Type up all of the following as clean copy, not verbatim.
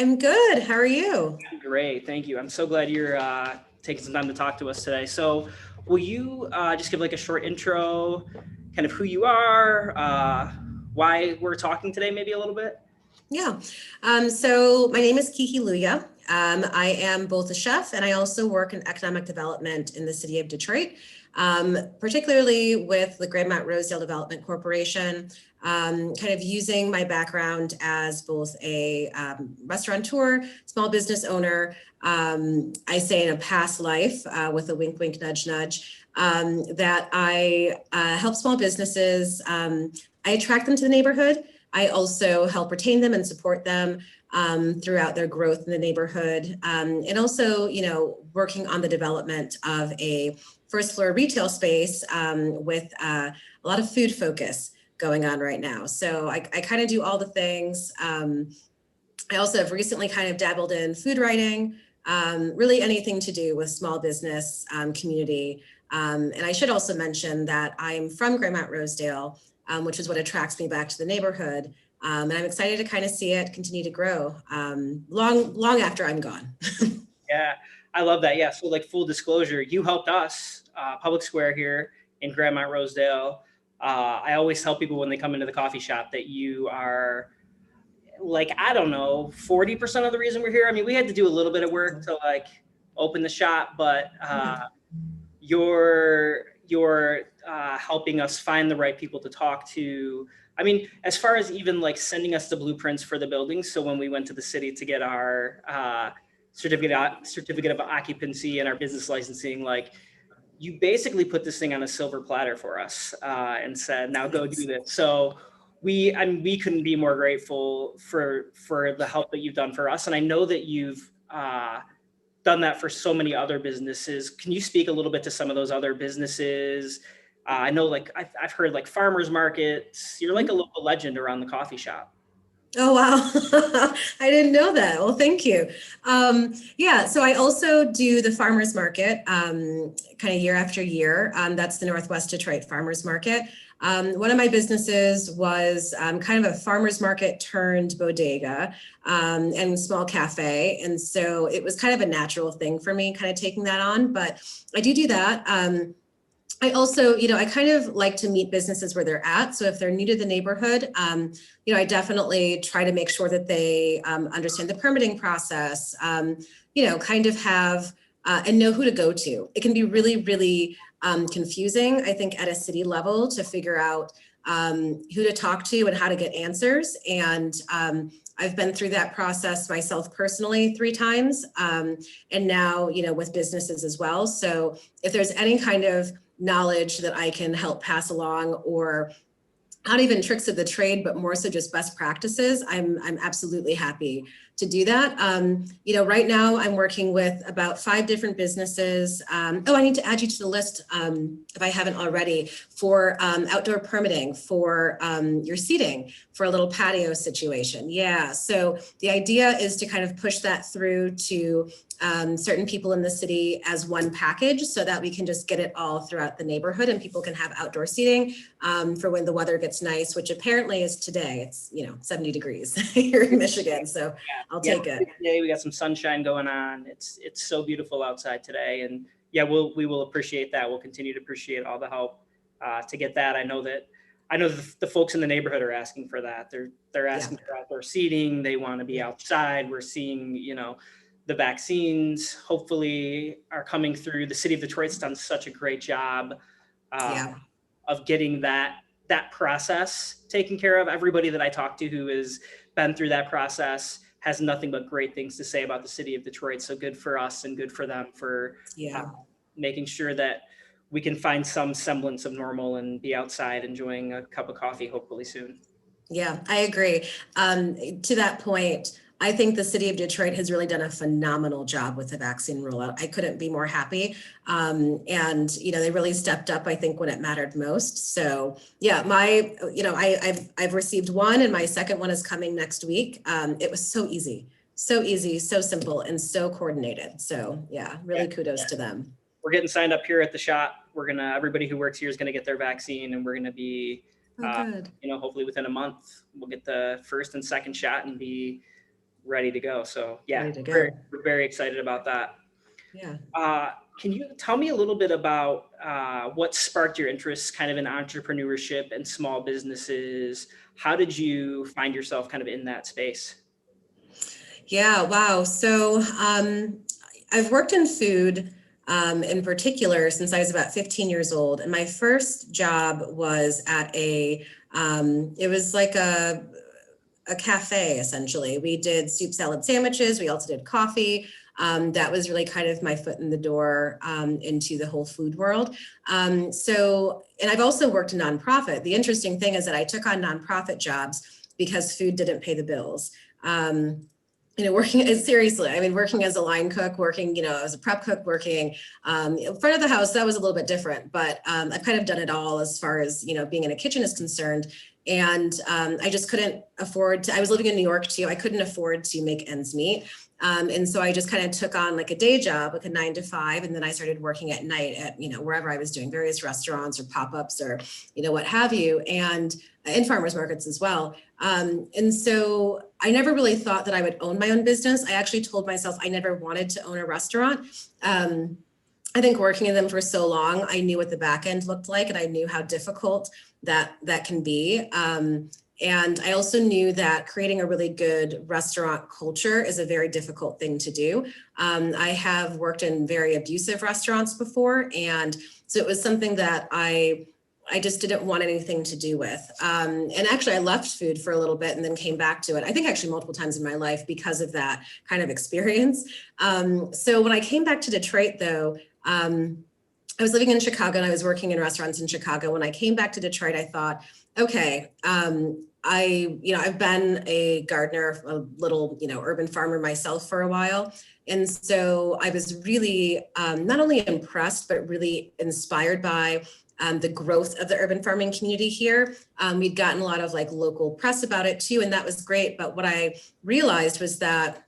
I'm good. How are you? Great, thank you. I'm so glad you're taking some time to talk to us today. So, will you just give like a short intro, kind of who you are, why we're talking today, maybe a little bit? Yeah. So my name is Kiki Louya. I am both a chef and I also work in economic development in the city of Detroit, particularly with the Grand Mount Rosedale Development Corporation, kind of using my background as both a restaurateur, small business owner. I say in a past life, with a wink, wink, nudge, nudge, that I help small businesses. I attract them to the neighborhood. I also help retain them and support them throughout their growth in the neighborhood. And also, working on the development of a first floor retail space with a lot of food focus going on right now. So I kind of do all the things. I also have recently kind of dabbled in food writing, really anything to do with small business community. And I should also mention that I'm from Grand Mount Rosedale, which is what attracts me back to the neighborhood. And I'm excited to kind of see it continue to grow long after I'm gone. Yeah, I love that. Yeah, so like full disclosure, you helped us, Public Square here in Grand Mount Rosedale. I always tell people when they come into the coffee shop that you are like, I don't know, 40% of the reason we're here. I mean, we had to do a little bit of work to like open the shop, but you're helping us find the right people to talk to. I mean, as far as even like sending us the blueprints for the buildings. So when we went to the city to get our certificate of occupancy and our business licensing, like you basically put this thing on a silver platter for us and said, now go do this. So we couldn't be more grateful for the help that you've done for us. And I know that you've done that for so many other businesses. Can you speak a little bit to some of those other businesses? I know, like I've heard like farmers markets. You're like a local legend around the coffee shop. Oh, wow. I didn't know that. Well, thank you. Yeah, so I also do the farmers market kind of year after year. That's the Northwest Detroit Farmers Market. One of my businesses was kind of a farmers market turned bodega and small cafe. And so it was kind of a natural thing for me kind of taking that on. But I do that. I also, I kind of like to meet businesses where they're at. So if they're new to the neighborhood, I definitely try to make sure that they understand the permitting process, kind of have and know who to go to. It can be really, really confusing, I think, at a city level to figure out who to talk to and how to get answers. And I've been through that process myself personally 3 times, and now, with businesses as well. So if there's any kind of knowledge that I can help pass along, or not even tricks of the trade, but more so just best practices, I'm absolutely happy to do that. Right now I'm working with about 5 different businesses. Oh, I need to add you to the list if I haven't already, for outdoor permitting for your seating for a little patio situation. Yeah, so the idea is to kind of push that through to certain people in the city as one package so that we can just get it all throughout the neighborhood and people can have outdoor seating for when the weather gets nice, which apparently is today. It's 70 degrees here in Michigan, so I'll take it. Today we got some sunshine going on. It's so beautiful outside today, and yeah, we will appreciate that. We'll continue to appreciate all the help to get that. I know the folks in the neighborhood are asking for that. They're asking for outdoor seating. They want to be outside. We're seeing the vaccines hopefully are coming through. The city of Detroit's done such a great job of getting that process taken care of. Everybody that I talk to who has been through that process has nothing but great things to say about the city of Detroit. So good for us and good for them for making sure that we can find some semblance of normal and be outside enjoying a cup of coffee hopefully soon. Yeah, I agree. To that point, I think the city of Detroit has really done a phenomenal job with the vaccine rollout. I couldn't be more happy. And, they really stepped up, I think, when it mattered most. So yeah, I've received one and my second one is coming next week. It was so easy, so simple and so coordinated. So yeah, really kudos to them. We're getting signed up here at the shop. Everybody who works here is gonna get their vaccine, and we're gonna be, good. hopefully within a month, we'll get the first and second shot and be ready to go. So yeah, Ready to go. we're very excited about that. Yeah. Can you tell me a little bit about what sparked your interest kind of in entrepreneurship and small businesses? How did you find yourself kind of in that space? Yeah, wow. So I've worked in food in particular since I was about 15 years old. And my first job was at it was like a cafe, essentially. We did soup, salad, sandwiches. We also did coffee. That was really kind of my foot in the door into the whole food world. And I've also worked in nonprofit. The interesting thing is that I took on nonprofit jobs because food didn't pay the bills. Working seriously, I mean, working as a line cook, working, as a prep cook, working in front of the house, that was a little bit different, but I've kind of done it all as far as, being in a kitchen is concerned. And I just couldn't afford to, I was living in New York too. I couldn't afford to make ends meet. And so I just kind of took on like a day job, like a 9 to 5. And then I started working at night at, wherever I was doing various restaurants or pop-ups or, what have you, and in farmers markets as well. And so I never really thought that I would own my own business. I actually told myself I never wanted to own a restaurant. I think working in them for so long, I knew what the back end looked like, and I knew how difficult that can be. And I also knew that creating a really good restaurant culture is a very difficult thing to do. I have worked in very abusive restaurants before, and so it was something that I just didn't want anything to do with. And actually I left food for a little bit and then came back to it. I think actually multiple times in my life because of that kind of experience. So when I came back to Detroit though, I was living in Chicago and I was working in restaurants in Chicago. When I came back to Detroit, I thought, okay, I've been a gardener, a little, urban farmer myself for a while. And so I was really not only impressed, but really inspired by the growth of the urban farming community here. We'd gotten a lot of like local press about it too, and that was great. But what I realized was that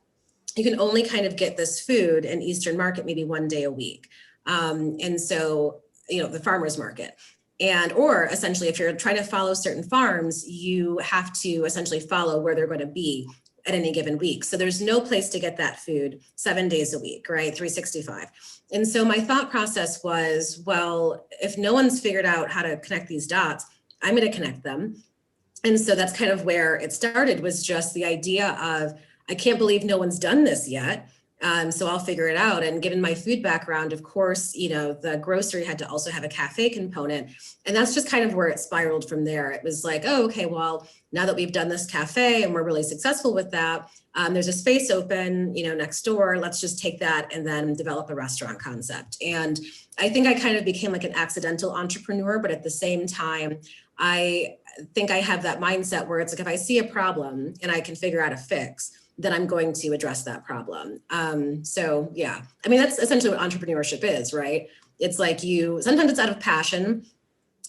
you can only kind of get this food in Eastern Market maybe one day a week. And so, the farmer's market. Or essentially, if you're trying to follow certain farms, you have to essentially follow where they're going to be at any given week. So there's no place to get that food 7 days a week, right? 365. And so my thought process was, well, if no one's figured out how to connect these dots, I'm going to connect them. And so that's kind of where it started, was just the idea of, I can't believe no one's done this yet. So I'll figure it out. And given my food background, of course, the grocery had to also have a cafe component. And that's just kind of where it spiraled from there. It was like, oh, okay, well, now that we've done this cafe and we're really successful with that, there's a space open, next door. Let's just take that and then develop a restaurant concept. And I think I kind of became like an accidental entrepreneur, but at the same time, I think I have that mindset where it's like, if I see a problem and I can figure out a fix, then I'm going to address that problem. So yeah, I mean, that's essentially what entrepreneurship is, right? It's like sometimes it's out of passion.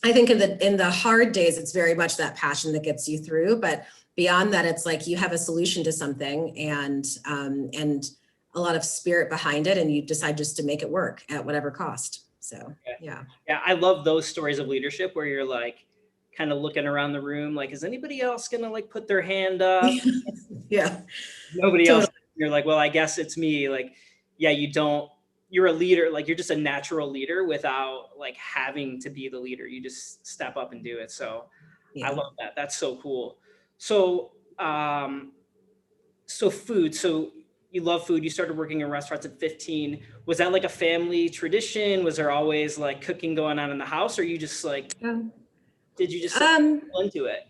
I think in the hard days, it's very much that passion that gets you through. But beyond that, it's like you have a solution to something and a lot of spirit behind it, and you decide just to make it work at whatever cost. So yeah. Yeah, I love those stories of leadership where you're like kind of looking around the room, like, is anybody else gonna like put their hand up? Yeah. Nobody else. You're like, well, I guess it's me. Like, yeah, you're a leader. Like, you're just a natural leader without like having to be the leader. You just step up and do it. So Yeah. I love that. That's so cool. So, so food. So you love food. You started working in restaurants at 15. Was that like a family tradition? Was there always like cooking going on in the house, or you just like, did you just fall into it?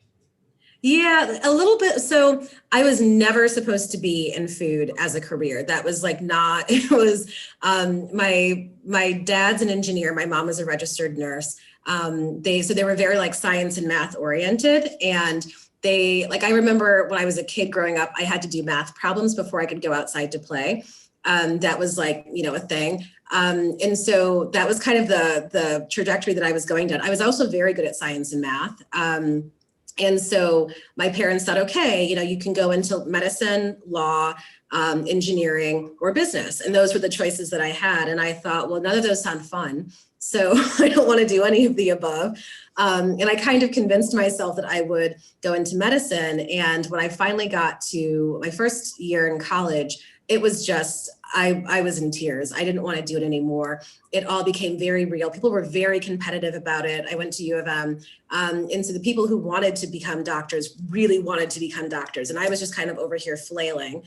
Yeah, a little bit. So I was never supposed to be in food as a career. That was like not, it was, my dad's an engineer. My mom was a registered nurse. They were very like science and math oriented. And I remember when I was a kid growing up, I had to do math problems before I could go outside to play. That was like, a thing. And so that was kind of the trajectory that I was going down. I was also very good at science and math. And so my parents thought, okay, you can go into medicine, law, engineering, or business. And those were the choices that I had. And I thought, well, none of those sound fun. So I don't want to do any of the above. And I kind of convinced myself that I would go into medicine. And when I finally got to my first year in college, it was just, I was in tears. I didn't want to do it anymore. It all became very real. People were very competitive about it. I went to U of M. And so the people who wanted to become doctors really wanted to become doctors. And I was just kind of over here flailing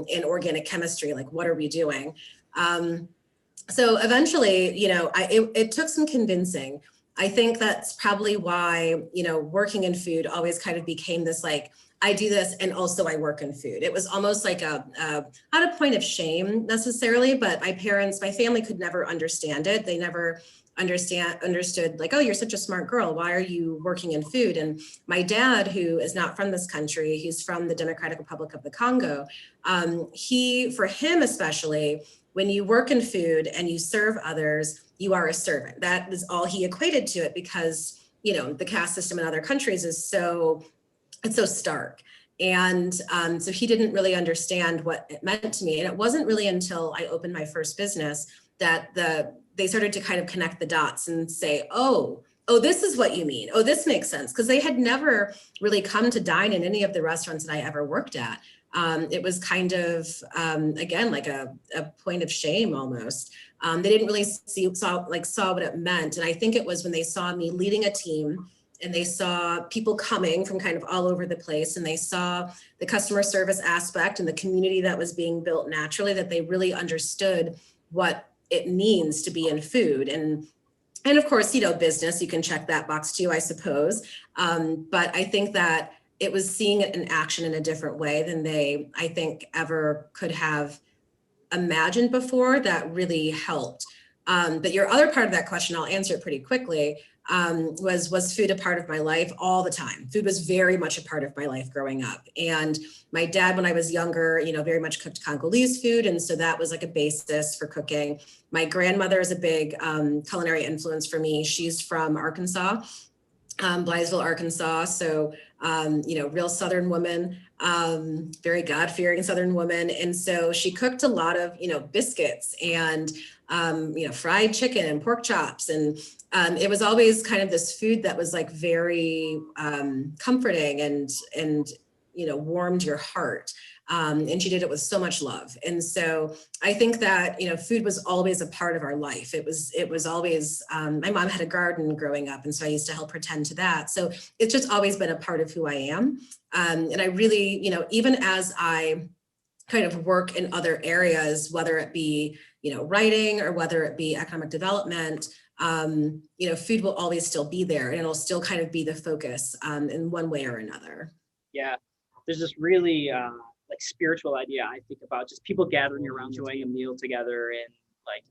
in organic chemistry, like, what are we doing? So eventually, it took some convincing. I think that's probably why, working in food always kind of became this, like, I do this and also I work in food. It was almost like not a point of shame necessarily, but my family could never understand it. They never understood, like, oh, you're such a smart girl. Why are you working in food? And my dad, who is not from this country, he's from the Democratic Republic of the Congo. For him especially, when you work in food and you serve others, you are a servant. That is all he equated to it, because, the caste system in other countries is it's so stark. And so he didn't really understand what it meant to me. And it wasn't really until I opened my first business that they started to kind of connect the dots and say, oh, this is what you mean. Oh, this makes sense. Because they had never really come to dine in any of the restaurants that I ever worked at. It was kind of, again, like a point of shame almost. They didn't really saw what it meant. And I think it was when they saw me leading a team and they saw people coming from kind of all over the place, and they saw the customer service aspect and the community that was being built naturally, that they really understood what it means to be in food. And of course, business, you can check that box too, I suppose. But I think that it was seeing it in action in a different way than they, I think, ever could have imagined before, that really helped. But your other part of that question, I'll answer it pretty quickly, was food a part of my life? All the time. Food was very much a part of my life growing up. And my dad, when I was younger, very much cooked Congolese food. And so that was like a basis for cooking. My grandmother is a big culinary influence for me. She's from Arkansas, Blytheville, Arkansas. So, real Southern woman, very God-fearing Southern woman. And so she cooked a lot of, biscuits and, fried chicken and pork chops. And it was always kind of this food that was like very comforting and warmed your heart. And she did it with so much love. And so I think that, food was always a part of our life. It was always, my mom had a garden growing up. And so I used to help her tend to that. So it's just always been a part of who I am. And I really, even as I kind of work in other areas, whether it be, writing or whether it be economic development, food will always still be there, and it'll still kind of be the focus in one way or another. Yeah, there's this really like spiritual idea I think about, just people gathering around, enjoying a meal together and like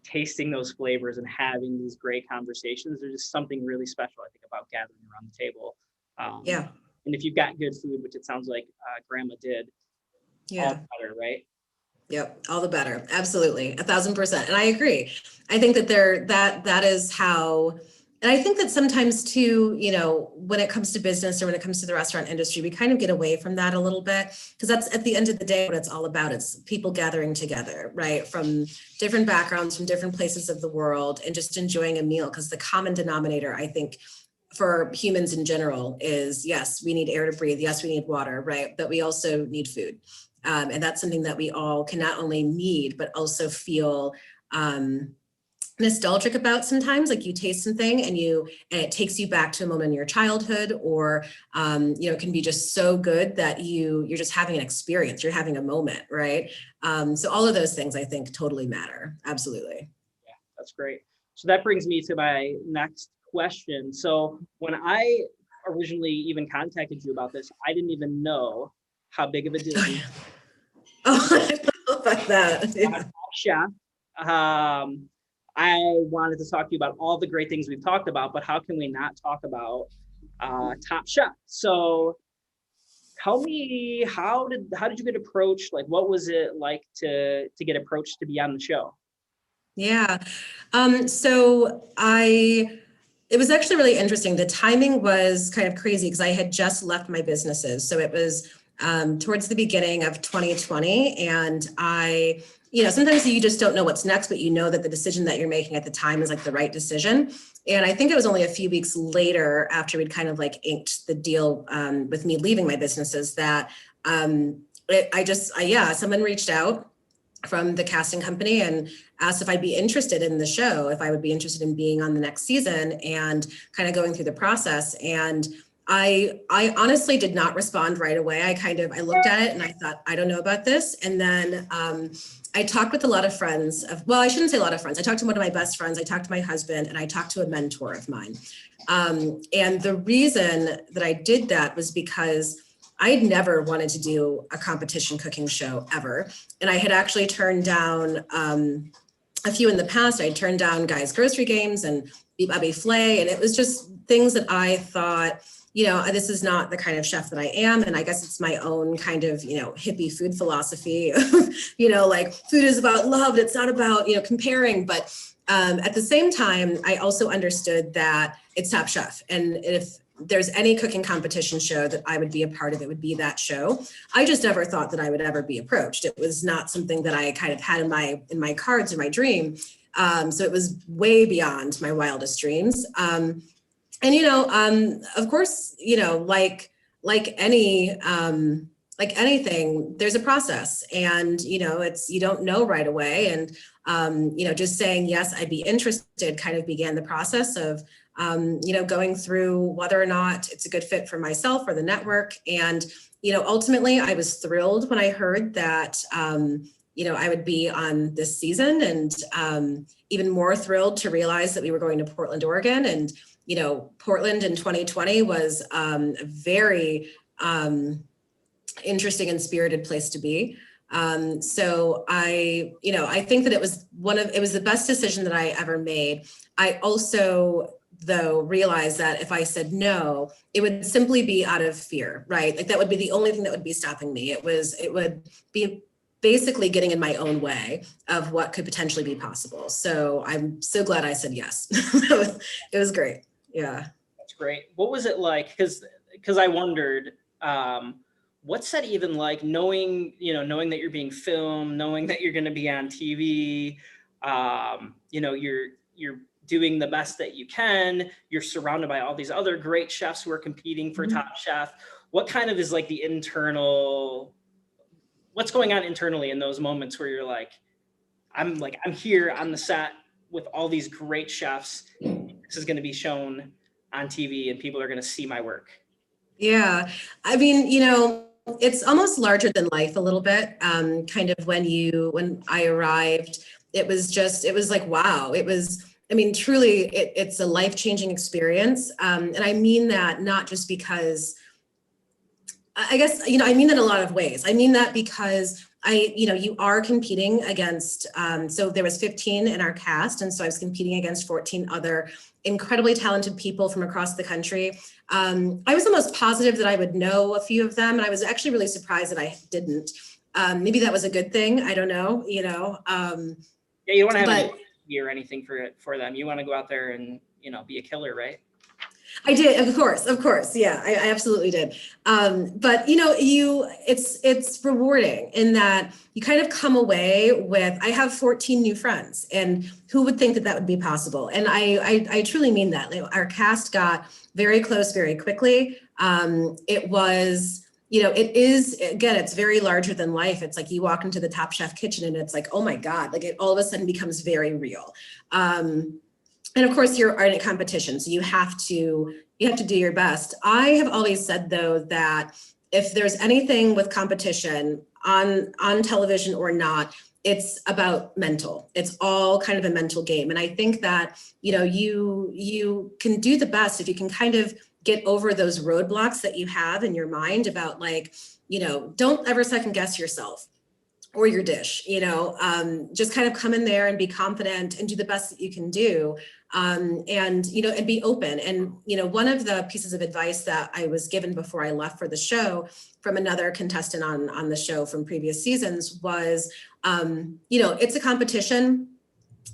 tasting those flavors and having these great conversations. There's just something really special, I think, about gathering around the table. Yeah. And if you've got good food, which it sounds like grandma did, all better, right? Yep, all the better. Absolutely, 1,000%. And I agree. I think that that is how, and I think that sometimes too, when it comes to business or when it comes to the restaurant industry, we kind of get away from that a little bit, because that's at the end of the day what it's all about. It's people gathering together, right? From different backgrounds, from different places of the world, and just enjoying a meal. Because the common denominator, I think, for humans in general is, yes, we need air to breathe. Yes, we need water, right? But we also need food. And that's something that we all can not only need, but also feel nostalgic about sometimes. Like, you taste something and it takes you back to a moment in your childhood, or it can be just so good that you're just having an experience, you're having a moment, right? So all of those things, I think, totally matter. Absolutely. Yeah, that's great. So that brings me to my next question. So when I originally even contacted you about this, I didn't even know how big of a deal. Oh, I don't know about that. Yeah. Chef. I wanted to talk to you about all the great things we've talked about, but how can we not talk about Top Chef? So tell me, how did you get approached? Like, what was it like to get approached to be on the show? Yeah. So it was actually really interesting. The timing was kind of crazy because I had just left my businesses. So it was towards the beginning of 2020. And sometimes you just don't know what's next, but you know that the decision that you're making at the time is like the right decision. And I think it was only a few weeks later, after we'd kind of like inked the deal with me leaving my businesses, that someone reached out from the casting company and asked if I'd be interested in the show, if I would be interested in being on the next season and kind of going through the process. And I honestly did not respond right away. I looked at it and I thought, I don't know about this. And then I talked with a lot of friends I shouldn't say a lot of friends. I talked to one of my best friends. I talked to my husband, and I talked to a mentor of mine. And the reason that I did that was because I had never wanted to do a competition cooking show ever. And I had actually turned down a few in the past. I turned down Guys Grocery Games and Beat Bobby Flay. And it was just things that I thought, this is not the kind of chef that I am. And I guess it's my own kind of, hippie food philosophy. Like food is about love. It's not about, comparing. But at the same time, I also understood that it's Top Chef. And if there's any cooking competition show that I would be a part of, it would be that show. I just never thought that I would ever be approached. It was not something that I kind of had in my cards or my dream. So it was way beyond my wildest dreams. Of course, like anything, there's a process, and you don't know right away. And just saying yes, I'd be interested kind of began the process of going through whether or not it's a good fit for myself or the network. And ultimately, I was thrilled when I heard that I would be on this season, and even more thrilled to realize that we were going to Portland, Oregon. And Portland in 2020 was a very interesting and spirited place to be. So I think that it was the best decision that I ever made. I also, though, realized that if I said no, it would simply be out of fear, right? Like that would be the only thing that would be stopping me. It would be basically getting in my own way of what could potentially be possible. So I'm so glad I said yes. It was great. Yeah. That's great. What was it like? Because I wondered, what's that even like, knowing that you're being filmed, knowing that you're going to be on TV, you're doing the best that you can, you're surrounded by all these other great chefs who are competing for Top Chef. What kind of is like the what's going on internally in those moments where you're like, I'm here on the set with all these great chefs. This is going to be shown on TV and people are going to see my work. Yeah. I mean, it's almost larger than life a little bit. Kind of when I arrived, it was like, wow. Truly it's a life-changing experience. And I mean that not just because, I guess, I mean that in a lot of ways. I mean that because you are competing against, so there was 15 in our cast. And so I was competing against 14 other incredibly talented people from across the country. I was almost positive that I would know a few of them. And I was actually really surprised that I didn't. Maybe that was a good thing. I don't know, Yeah, you don't want to have any or anything for them. You want to go out there and, be a killer, right? I did, of course. Yeah, I absolutely did. But it's rewarding in that you kind of come away with, I have 14 new friends, and who would think that would be possible? And I truly mean that. Our cast got very close very quickly. It was, it is, again, it's very larger than life. It's like you walk into the Top Chef kitchen and it's like, oh my God, like it all of a sudden becomes very real. And of course, you're in a competition, so you have to do your best. I have always said, though, that if there's anything with competition on television or not, it's about mental. It's all kind of a mental game. And I think that, you can do the best if you can kind of get over those roadblocks that you have in your mind about, like, don't ever second guess yourself or your dish, just kind of come in there and be confident and do the best that you can do. And be open. And, one of the pieces of advice that I was given before I left for the show from another contestant on the show from previous seasons was, it's a competition.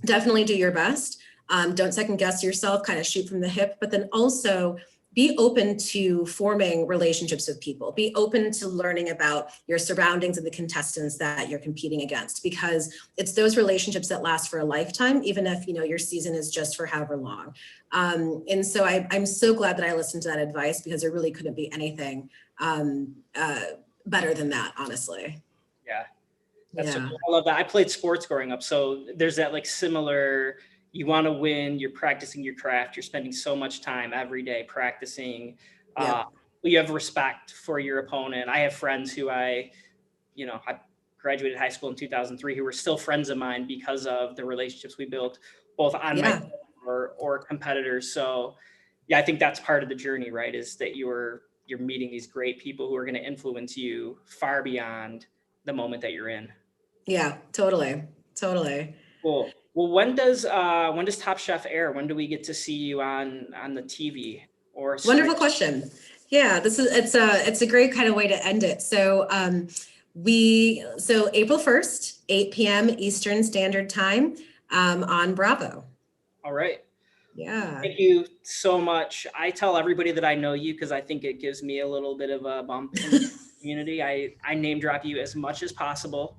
Definitely do your best. Don't second guess yourself, kind of shoot from the hip, but then also be open to forming relationships with people, be open to learning about your surroundings and the contestants that you're competing against, because it's those relationships that last for a lifetime, even if, you know, your season is just for however long. And so I'm so glad that I listened to that advice, because there really couldn't be anything better than that, honestly. Yeah. That's so cool. I love that. I played sports growing up. So there's that like similar, you want to win, you're practicing your craft, you're spending so much time every day practicing. You have respect for your opponent. I have friends who I graduated high school in 2003 who were still friends of mine because of the relationships we built both on my or competitors. So yeah, I think that's part of the journey, right? Is that you're meeting these great people who are going to influence you far beyond the moment that you're in. Yeah, totally. Cool. Well, when does Top Chef air? When do we get to see you on the TV or stream? Wonderful question. Yeah, it's a great kind of way to end it. So April 1st, 8 p.m. Eastern Standard Time on Bravo. All right. Yeah. Thank you so much. I tell everybody that I know you because I think it gives me a little bit of a bump in the community. I name drop you as much as possible.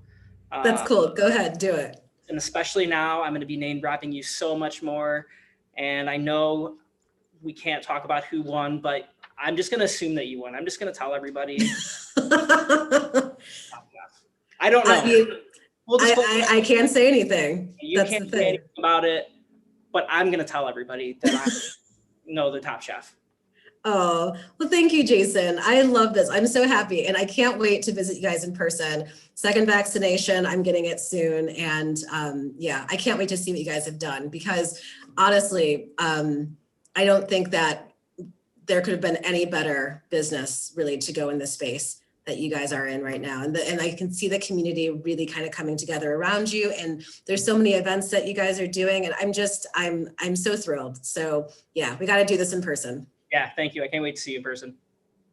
That's cool. Go ahead, do it. And especially now, I'm going to be name dropping you so much more. And I know we can't talk about who won, but I'm just going to assume that you won. I'm just going to tell everybody. I don't know. I can't say anything. You can't say anything about it, but I'm going to tell everybody that I know the Top Chef. Oh, well, thank you, Jason. I love this. I'm so happy. And I can't wait to visit you guys in person. Second vaccination, I'm getting it soon. And I can't wait to see what you guys have done, because honestly, I don't think that there could have been any better business really to go in this space that you guys are in right now. And I can see the community really kind of coming together around you. And there's so many events that you guys are doing. And I'm so thrilled. So yeah, we got to do this in person. Yeah, thank you. I can't wait to see you in person.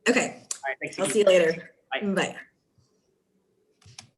Okay. All right, thanks. I'll see you later. Bye. Bye.